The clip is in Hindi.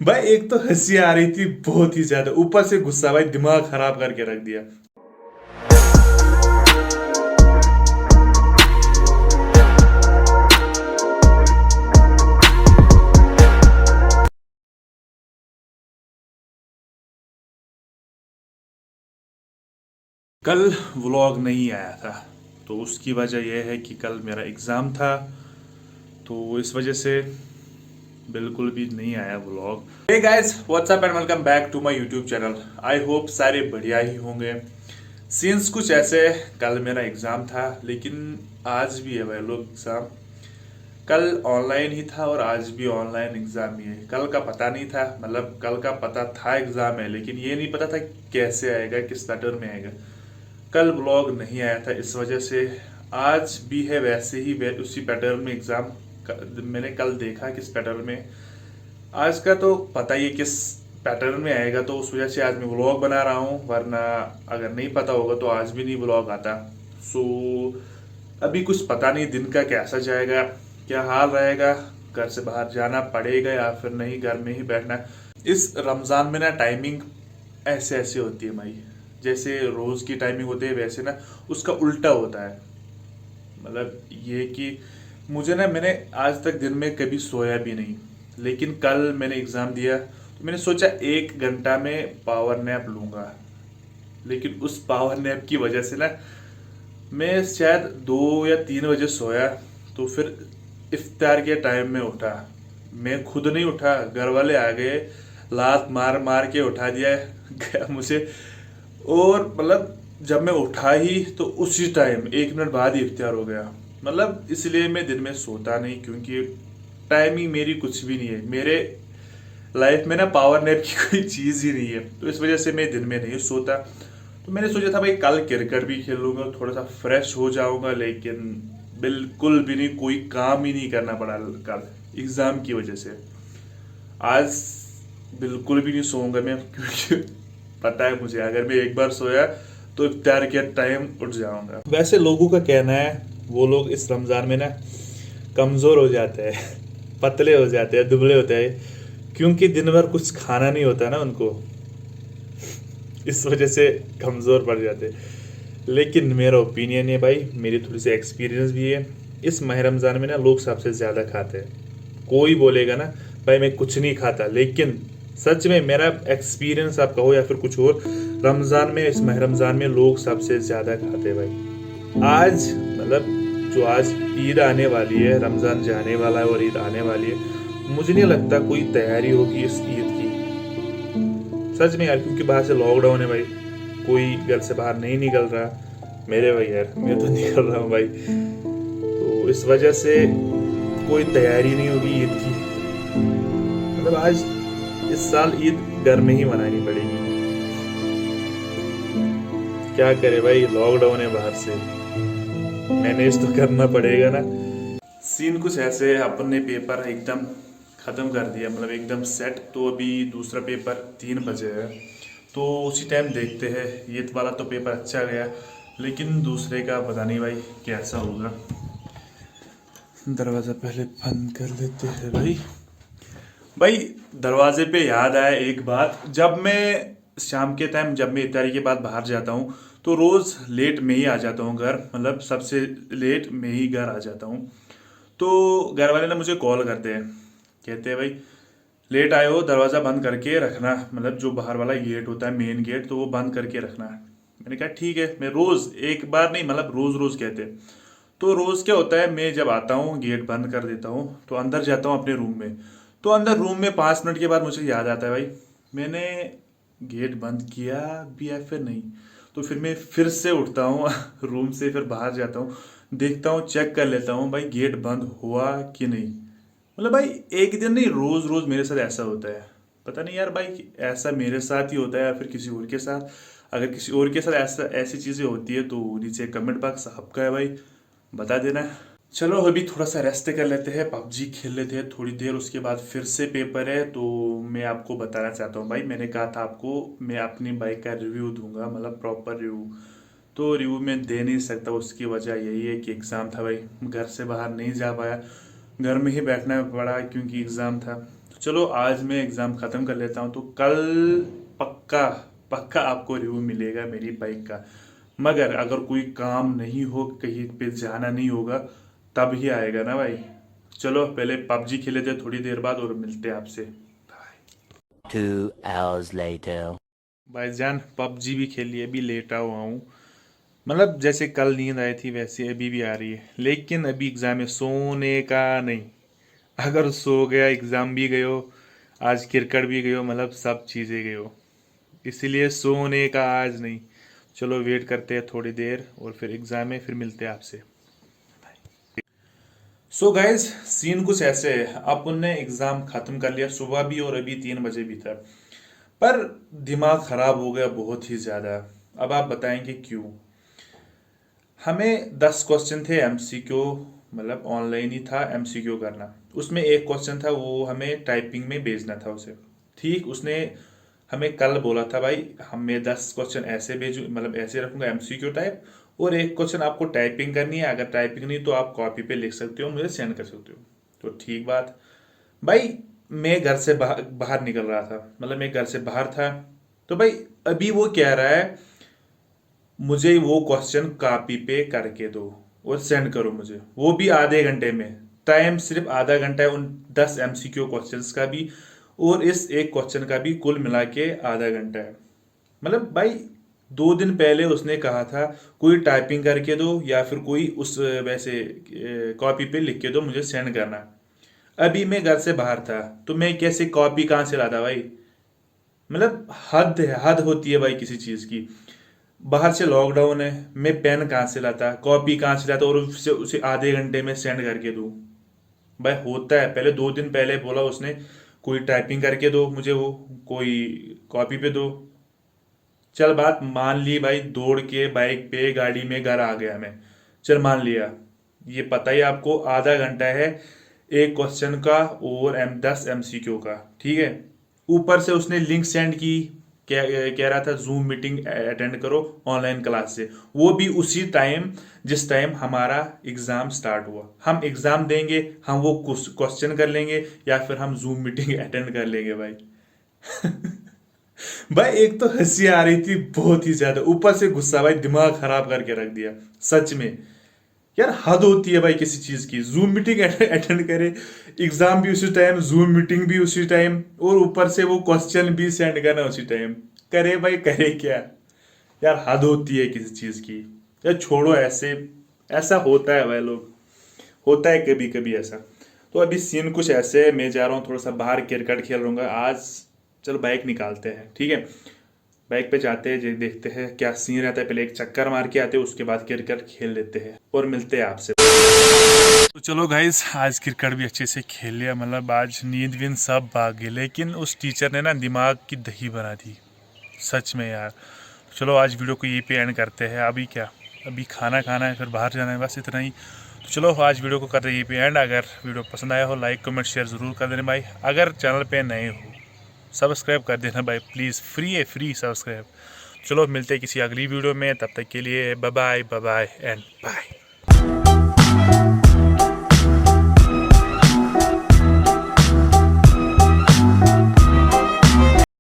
भाई एक तो हंसी आ रही थी बहुत ही ज्यादा, ऊपर से गुस्सा, भाई दिमाग खराब करके रख दिया। कल व्लॉग नहीं आया था, तो उसकी वजह यह है कि कल मेरा एग्ज़ाम था, तो इस वजह से बिल्कुल भी नहीं आया vlog. Hey guys, what's up and welcome back to my YouTube channel. I hope सारे बढ़िया ही होंगे। सीन्स कुछ ऐसे, कल मेरा एग्ज़ाम था लेकिन आज भी है भाई लोग एग्ज़ाम। कल ऑनलाइन ही था और आज भी ऑनलाइन एग्ज़ाम ही है। कल का पता नहीं था, मतलब कल का पता था एग्ज़ाम है, लेकिन ये नहीं पता था कैसे आएगा, किस पैटर्न में आएगा। कल व्लॉग नहीं आया था इस वजह से। आज भी है वैसे ही, उसी पैटर्न में एग्ज़ाम। मैंने कल देखा किस पैटर्न में, आज का तो पता ही है किस पैटर्न में आएगा, तो उस वजह से आज मैं व्लॉग बना रहा हूँ, वरना अगर नहीं पता होगा तो आज भी नहीं व्लॉग आता। सो अभी कुछ पता नहीं दिन का कैसा जाएगा, क्या हाल रहेगा, घर से बाहर जाना पड़ेगा या फिर नहीं, घर में ही बैठना। इस रमज़ान में ना टाइमिंग ऐसे ऐसे होती है भाई, जैसे रोज़ की टाइमिंग होती है वैसे ना उसका उल्टा होता है। मतलब ये कि मुझे ना, मैंने आज तक दिन में कभी सोया भी नहीं, लेकिन कल मैंने एग्ज़ाम दिया तो मैंने सोचा 1 घंटा में पावर नैप लूँगा। लेकिन उस पावर नैप की वजह से ना मैं शायद 2 या 3 बजे सोया, तो फिर इफ्तार के टाइम में उठा। मैं खुद नहीं उठा, घर वाले आ गए, लात मार मार के उठा दिया गया मुझे। और मतलब जब मैं उठा ही तो उसी टाइम 1 मिनट बाद ही इफ्तार हो गया। मतलब इसलिए मैं दिन में सोता नहीं, क्योंकि टाइमिंग मेरी कुछ भी नहीं है। मेरे लाइफ में ना पावर नैप की कोई चीज़ ही नहीं है, तो इस वजह से मैं दिन में नहीं सोता। तो मैंने सोचा था भाई कल क्रिकेट भी खेल लूँगा, थोड़ा सा फ्रेश हो जाऊँगा, लेकिन बिल्कुल भी नहीं, कोई काम ही नहीं करना पड़ा कल एग्ज़ाम की वजह से। आज बिल्कुल भी नहीं सोऊंगा मैं, क्योंकि पता है मुझे अगर मैं एक बार सोया तो इफ्तार के टाइम उठ जाऊंगा। वैसे लोगों का कहना है वो लोग इस रमज़ान में ना कमज़ोर हो जाते हैं, पतले हो जाते हैं, दुबले होते हैं, क्योंकि दिन भर कुछ खाना नहीं होता ना उनको, इस वजह से कमज़ोर पड़ जाते हैं। लेकिन मेरा ओपिनियन है भाई, मेरी थोड़ी सी एक्सपीरियंस भी है, इस माह रमज़ान में ना लोग सबसे ज़्यादा खाते हैं। कोई बोलेगा ना भाई मैं कुछ नहीं खाता, लेकिन सच में मेरा एक्सपीरियंस आप कहो या फिर कुछ और, रमज़ान में, इस माह रमज़ान में लोग सबसे ज़्यादा खाते हैं भाई। आज मतलब जो आज ईद आने वाली है, रमज़ान जाने वाला है और ईद आने वाली है, मुझे नहीं लगता कोई तैयारी होगी इस ईद की, सच में यार, क्योंकि बाहर से लॉकडाउन है भाई, कोई घर से बाहर नहीं निकल रहा। मेरे भाई यार, मैं तो निकल रहा हूँ भाई, तो इस वजह से कोई तैयारी नहीं होगी ईद की। मतलब आज इस साल ईद घर में ही मनानी पड़ेगी। क्या करे भाई, लॉकडाउन है, बाहर से मैनेज तो करना पड़ेगा ना। सीन कुछ ऐसे है, अपन ने पेपर एकदम ख़त्म कर दिया, मतलब एकदम सेट। तो अभी दूसरा पेपर 3 बजे है, तो उसी टाइम देखते हैं। ये वाला तो पेपर अच्छा गया, लेकिन दूसरे का पता नहीं भाई कैसा होगा। दरवाज़ा पहले बंद कर लेते हैं भाई। भाई दरवाजे पे याद आया एक बात, जब मैं शाम के टाइम, जब मैं इफ्तारी के बाद बाहर जाता हूँ तो रोज़ लेट में ही आ जाता हूँ घर, मतलब सबसे लेट में ही घर आ जाता हूँ। तो घर वाले ना मुझे कॉल करते हैं, कहते हैं भाई लेट आए हो, दरवाज़ा बंद करके रखना, मतलब जो बाहर वाला गेट होता है मेन गेट, तो वो बंद करके रखना। मैंने कहा ठीक है, मैं रोज़, एक बार नहीं, मतलब रोज़ रोज़ कहते हैं। तो रोज़ क्या होता है, मैं जब आता हूँ गेट बंद कर देता हूँ, तो अंदर जाता हूँ अपने रूम में। तो अंदर रूम में 5 मिनट के बाद मुझे याद आता है भाई मैंने गेट बंद किया भी है फिर नहीं। तो फिर मैं फिर से उठता हूँ रूम से, फिर बाहर जाता हूँ, देखता हूँ, चेक कर लेता हूँ भाई गेट बंद हुआ कि नहीं। मतलब भाई एक दिन नहीं, रोज़ रोज़ मेरे साथ ऐसा होता है। पता नहीं यार भाई, ऐसा मेरे साथ ही होता है या फिर किसी और के साथ। अगर किसी और के साथ ऐसा ऐसी चीज़ें होती है तो नीचे कमेंट बॉक्स आपका है भाई, बता देना। चलो अभी थोड़ा सा रेस्ट कर लेते हैं, पबजी खेल लेते हैं थोड़ी देर, उसके बाद फिर से पेपर है। तो मैं आपको बताना चाहता हूँ भाई, मैंने कहा था आपको मैं अपनी बाइक का रिव्यू दूंगा, मतलब प्रॉपर रिव्यू। तो रिव्यू में दे नहीं सकता, उसकी वजह यही है कि एग्ज़ाम था भाई, घर से बाहर नहीं जा पाया, घर में ही बैठना पड़ा क्योंकि एग्ज़ाम था। तो चलो आज मैं एग्ज़ाम ख़त्म कर लेता हूँ, तो कल पक्का पक्का आपको रिव्यू मिलेगा मेरी बाइक का। मगर अगर कोई काम नहीं हो, कहीं पे जाना नहीं होगा, तब ही आएगा ना भाई। चलो पहले पबजी खेले थे थोड़ी देर बाद और मिलते हैं आपसे। 2 hours later. भाईजान पबजी भी खेल लिए, अभी लेटा हुआ हूँ। मतलब जैसे कल नींद आई थी वैसे अभी भी आ रही है, लेकिन अभी एग्ज़ाम है, सोने का नहीं। अगर सो गया एग्ज़ाम भी गयो, आज क्रिकेट भी गयो, मतलब सब चीज़ें गयो, इसीलिए सोने का आज नहीं। चलो वेट करते हैं थोड़ी देर और फिर एग्ज़ाम है, फिर मिलते हैं आपसे। सो गाइज सीन कुछ ऐसे है, अपन ने एग्ज़ाम ख़त्म कर लिया, सुबह भी और अभी 3 बजे भी था, पर दिमाग ख़राब हो गया बहुत ही ज़्यादा। अब आप बताएंगे क्यों। हमें 10 क्वेश्चन थे एमसीक्यू, मतलब ऑनलाइन ही था एमसीक्यू करना। उसमें एक क्वेश्चन था वो हमें टाइपिंग में भेजना था उसे। ठीक, उसने हमें कल बोला था भाई हमें 10 क्वेश्चन ऐसे भेजो, मतलब ऐसे रखूंगा एमसीक्यू टाइप, और एक क्वेश्चन आपको टाइपिंग करनी है, अगर टाइपिंग नहीं तो आप कॉपी पे लिख सकते हो, मुझे सेंड कर सकते हो। तो ठीक बात भाई, मैं घर से बाहर बाहर निकल रहा था, मतलब मैं घर से बाहर था। तो भाई अभी वो कह रहा है मुझे वो क्वेश्चन कॉपी पे करके दो और सेंड करो मुझे, वो भी आधे घंटे में। टाइम सिर्फ आधा घंटा है उन 10 एमसीक्यू क्वेश्चंस का भी, और इस एक क्वेश्चन का भी कुल मिला के आधा घंटा है। मतलब भाई 2 दिन पहले उसने कहा था कोई टाइपिंग करके दो या फिर कोई उस वैसे कॉपी पे लिख के दो मुझे सेंड करना। अभी मैं घर से बाहर था, तो मैं कैसे कॉपी कहाँ से लाता भाई। मतलब हद है, हद होती है भाई किसी चीज़ की। बाहर से लॉकडाउन है, मैं पेन कहाँ से लाता, कॉपी कहाँ से लाता और उसे उसे आधे घंटे में सेंड करके दूँ। भाई होता है, पहले 2 दिन पहले बोला उसने कोई टाइपिंग करके दो मुझे, वो कोई कॉपी पे दो। चल बात मान ली भाई, दौड़ के बाइक पे गाड़ी में घर आ गया मैं, चल मान लिया। ये पता ही आपको आधा घंटा है एक क्वेश्चन का और 10 एमसीक्यू का, ठीक है। ऊपर से उसने लिंक सेंड की, कह रहा था जूम मीटिंग अटेंड करो ऑनलाइन क्लास से, वो भी उसी टाइम जिस टाइम हमारा एग्जाम स्टार्ट हुआ। हम एग्जाम देंगे, हम वो क्वेश्चन कर लेंगे, या फिर हम जूम मीटिंग अटेंड कर लेंगे भाई। भाई एक तो हंसी आ रही थी बहुत ही ज्यादा, ऊपर से गुस्सा, भाई दिमाग खराब करके रख दिया सच में। यार हद होती है भाई किसी चीज की, जूम मीटिंग अटेंड करे, एग्जाम भी उसी टाइम, जूम मीटिंग भी उसी टाइम, और ऊपर से वो क्वेश्चन भी सेंड करना उसी टाइम। करे भाई करे क्या। यार हद होती है किसी चीज की। यार छोड़ो, ऐसे ऐसा होता है भाई, लोग होता है कभी कभी ऐसा। तो अभी सीन कुछ ऐसे है, मैं जा रहा हूँ थोड़ा सा बाहर क्रिकेट खेल लूंगा आज। चलो बाइक निकालते हैं, ठीक है। बाइक पे जाते हैं, देखते हैं क्या सीन रहता है, पहले एक चक्कर मार के आते हैं, उसके बाद क्रिकेट खेल लेते हैं और मिलते हैं आपसे। तो चलो गाइस आज क्रिकेट भी अच्छे से खेल लिया, मतलब आज नींद वींद सब भाग गई, लेकिन उस टीचर ने ना दिमाग की दही बना दी सच में यार। चलो आज वीडियो को यहीं पे एंड करते हैं। अभी क्या, अभी खाना खाना है, फिर बाहर जाना है, बस इतना ही। तो चलो आज वीडियो को करते हैं यहीं पे एंड। अगर वीडियो पसंद आया हो लाइक कमेंट शेयर ज़रूर कर देना भाई। अगर चैनल पे नए हो सब्सक्राइब कर देना भाई प्लीज़, फ्री है, फ्री सब्सक्राइब। चलो मिलते हैं किसी अगली वीडियो में, तब तक के लिए bye bye, bye bye and bye.